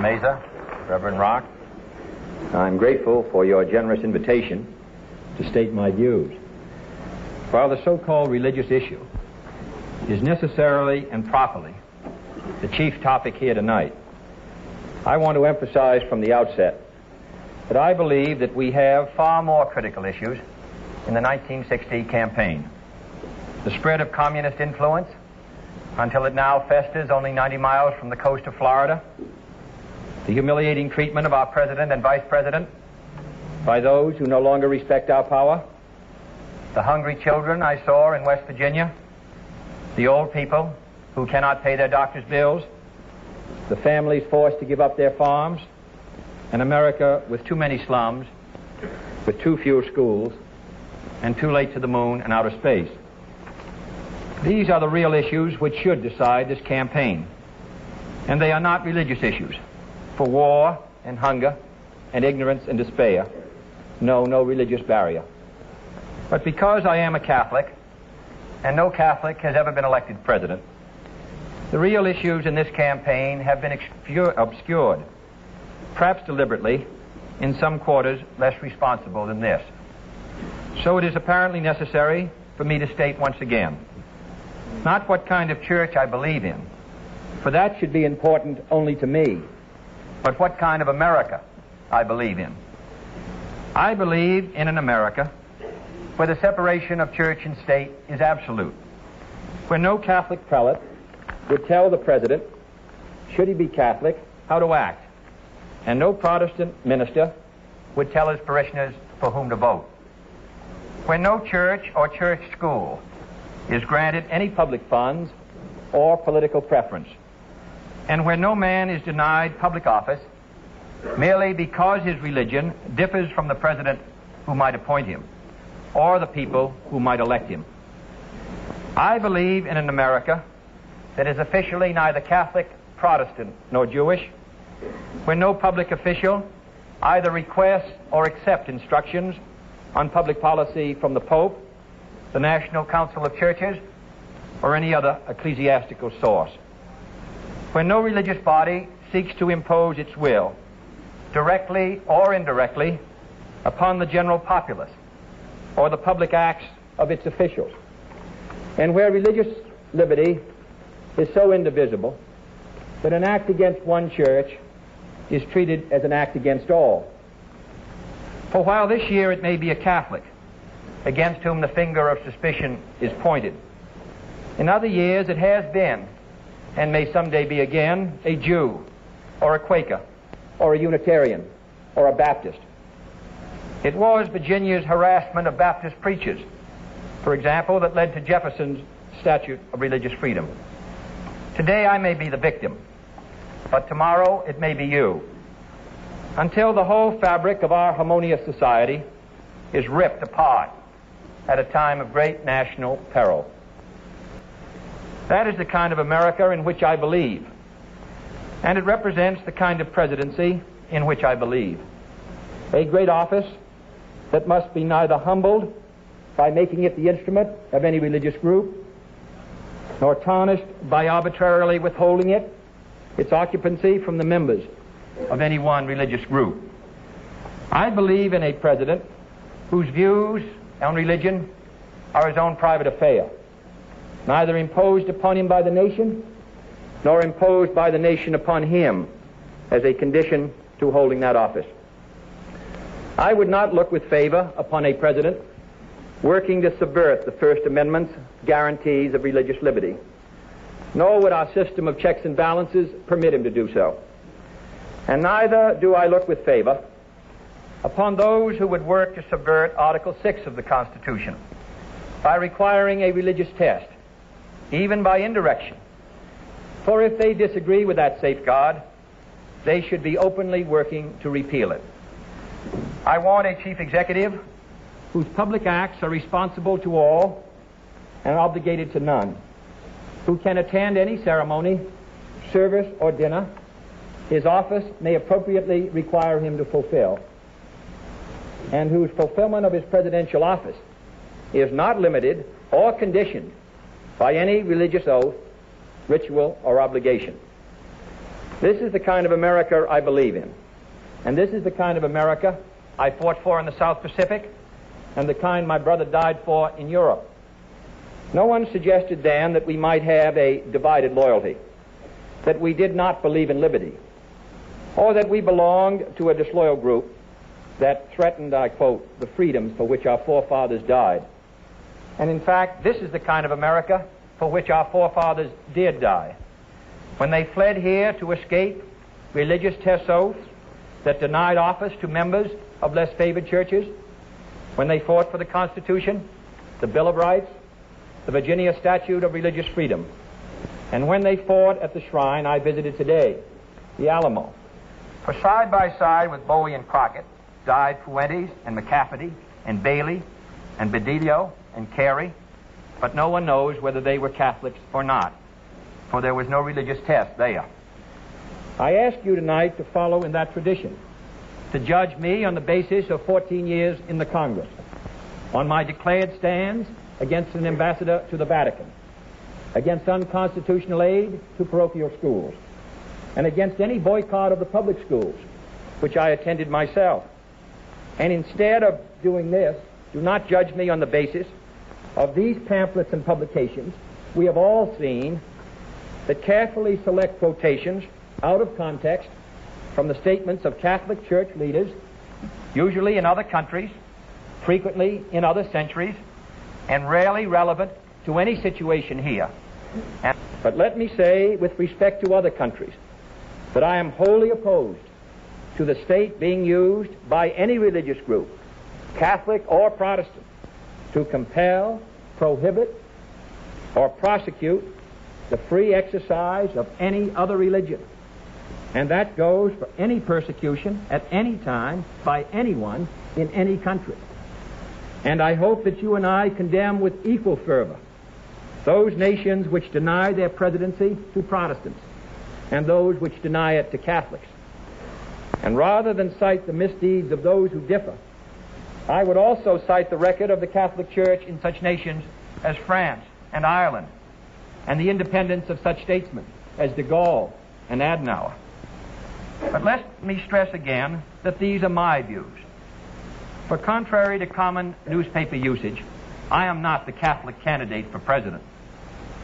Mesa, Reverend Rock. I'm grateful for your generous invitation to state my views. While the so-called religious issue is necessarily and properly the chief topic here tonight, I want to emphasize from the outset that I believe that we have far more critical issues in the 1960 campaign. The spread of communist influence until it now festers only 90 miles from the coast of Florida. The humiliating treatment of our president and vice president by those who no longer respect our power. The hungry children I saw in West Virginia. The old people who cannot pay their doctor's bills. The families forced to give up their farms. An America with too many slums, with too few schools, and too late to the moon and outer space. These are the real issues which should decide this campaign. And they are not religious issues. For war and hunger and ignorance and despair, no religious barrier. But because I am a Catholic, and no Catholic has ever been elected president, the real issues in this campaign have been obscured, perhaps deliberately, in some quarters less responsible than this. So it is apparently necessary for me to state once again, not what kind of church I believe in, for that should be important only to me, but what kind of America I believe in. I believe in an America where the separation of church and state is absolute, where no Catholic prelate would tell the president, should he be Catholic, how to act, and no Protestant minister would tell his parishioners for whom to vote, where no church or church school is granted any public funds or political preference, and where no man is denied public office merely because his religion differs from the president who might appoint him or the people who might elect him. I believe in an America that is officially neither Catholic, Protestant, nor Jewish, where no public official either requests or accepts instructions on public policy from the Pope, the National Council of Churches, or any other ecclesiastical source, where no religious body seeks to impose its will, directly or indirectly, upon the general populace or the public acts of its officials, and where religious liberty is so indivisible that an act against one church is treated as an act against all. For while this year it may be a Catholic against whom the finger of suspicion is pointed, in other years it has been, and may someday be again, a Jew, or a Quaker, or a Unitarian, or a Baptist. It was Virginia's harassment of Baptist preachers, for example, that led to Jefferson's Statute of Religious Freedom. Today I may be the victim, but tomorrow it may be you, until the whole fabric of our harmonious society is ripped apart at a time of great national peril. That is the kind of America in which I believe, and it represents the kind of presidency in which I believe. A great office that must be neither humbled by making it the instrument of any religious group, nor tarnished by arbitrarily withholding its occupancy from the members of any one religious group. I believe in a president whose views on religion are his own private affair, neither imposed upon him by the nation, nor imposed by the nation upon him as a condition to holding that office. I would not look with favor upon a president working to subvert the First Amendment's guarantees of religious liberty, nor would our system of checks and balances permit him to do so. And neither do I look with favor upon those who would work to subvert Article 6 of the Constitution by requiring a religious test, even by indirection. For if they disagree with that safeguard, they should be openly working to repeal it. I want a chief executive whose public acts are responsible to all and obligated to none, who can attend any ceremony, service, or dinner his office may appropriately require him to fulfill, and whose fulfillment of his presidential office is not limited or conditioned by any religious oath, ritual, or obligation. This is the kind of America I believe in. And this is the kind of America I fought for in the South Pacific and the kind my brother died for in Europe. No one suggested then that we might have a divided loyalty, that we did not believe in liberty, or that we belonged to a disloyal group that threatened, I quote, the freedoms for which our forefathers died. And in fact, this is the kind of America for which our forefathers did die. When they fled here to escape religious test oaths that denied office to members of less favored churches, when they fought for the Constitution, the Bill of Rights, the Virginia Statute of Religious Freedom, and when they fought at the shrine I visited today, the Alamo. For side by side with Bowie and Crockett died Fuentes and McCafferty and Bailey and Bedillo and Carey, but no one knows whether they were Catholics or not, for there was no religious test there. I ask you tonight to follow in that tradition, to judge me on the basis of 14 years in the Congress, on my declared stands against an ambassador to the Vatican, against unconstitutional aid to parochial schools, and against any boycott of the public schools, which I attended myself. And instead of doing this, do not judge me on the basis of these pamphlets and publications we have all seen that carefully select quotations out of context from the statements of Catholic Church leaders, usually in other countries, frequently in other centuries, and rarely relevant to any situation here. But let me say, with respect to other countries, that I am wholly opposed to the state being used by any religious group, Catholic or Protestant, to compel, prohibit, or prosecute the free exercise of any other religion. And that goes for any persecution at any time by anyone in any country. And I hope that you and I condemn with equal fervor those nations which deny their presidency to Protestants and those which deny it to Catholics. And rather than cite the misdeeds of those who differ, I would also cite the record of the Catholic Church in such nations as France and Ireland, and the independence of such statesmen as de Gaulle and Adenauer. But let me stress again that these are my views. For contrary to common newspaper usage, I am not the Catholic candidate for president.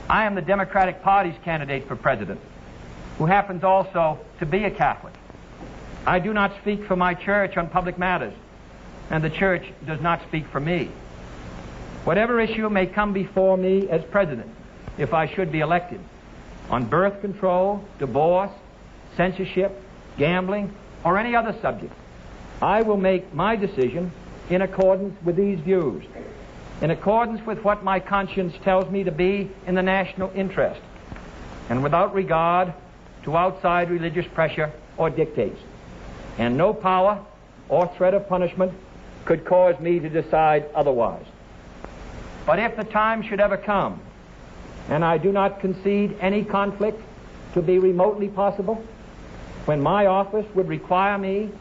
I am the Democratic Party's candidate for president, who happens also to be a Catholic. I do not speak for my church on public matters, and the church does not speak for me. Whatever issue may come before me as president, if I should be elected, on birth control, divorce, censorship, gambling, or any other subject, I will make my decision in accordance with these views, in accordance with what my conscience tells me to be in the national interest, and without regard to outside religious pressure or dictates. And no power or threat of punishment could cause me to decide otherwise. But if the time should ever come, and I do not concede any conflict to be remotely possible, when my office would require me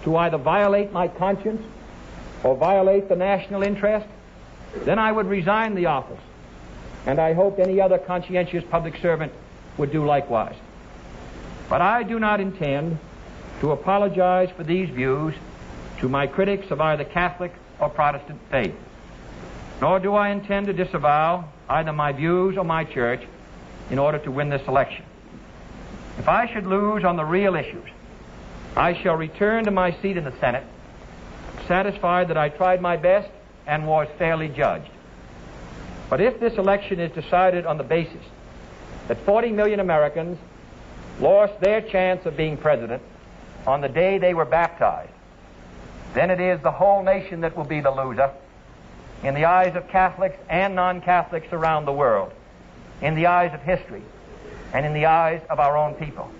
to either violate my conscience or violate the national interest, then I would resign the office, and I hope any other conscientious public servant would do likewise. But I do not intend to apologize for these views to my critics of either Catholic or Protestant faith, nor do I intend to disavow either my views or my church in order to win this election. If I should lose on the real issues, I shall return to my seat in the Senate, satisfied that I tried my best and was fairly judged. But if this election is decided on the basis that 40 million Americans lost their chance of being president on the day they were baptized, then it is the whole nation that will be the loser in the eyes of Catholics and non-Catholics around the world, in the eyes of history, and in the eyes of our own people.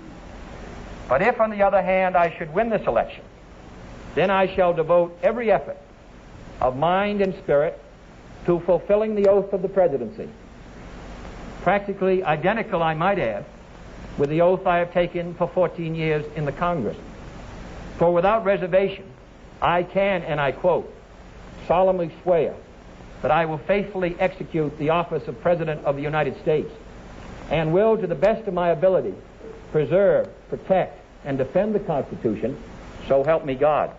But if, on the other hand, I should win this election, then I shall devote every effort of mind and spirit to fulfilling the oath of the presidency, practically identical, I might add, with the oath I have taken for 14 years in the Congress. For without reservation, I can, and I quote, solemnly swear that I will faithfully execute the office of President of the United States and will, to the best of my ability, preserve, protect, and defend the Constitution, so help me God.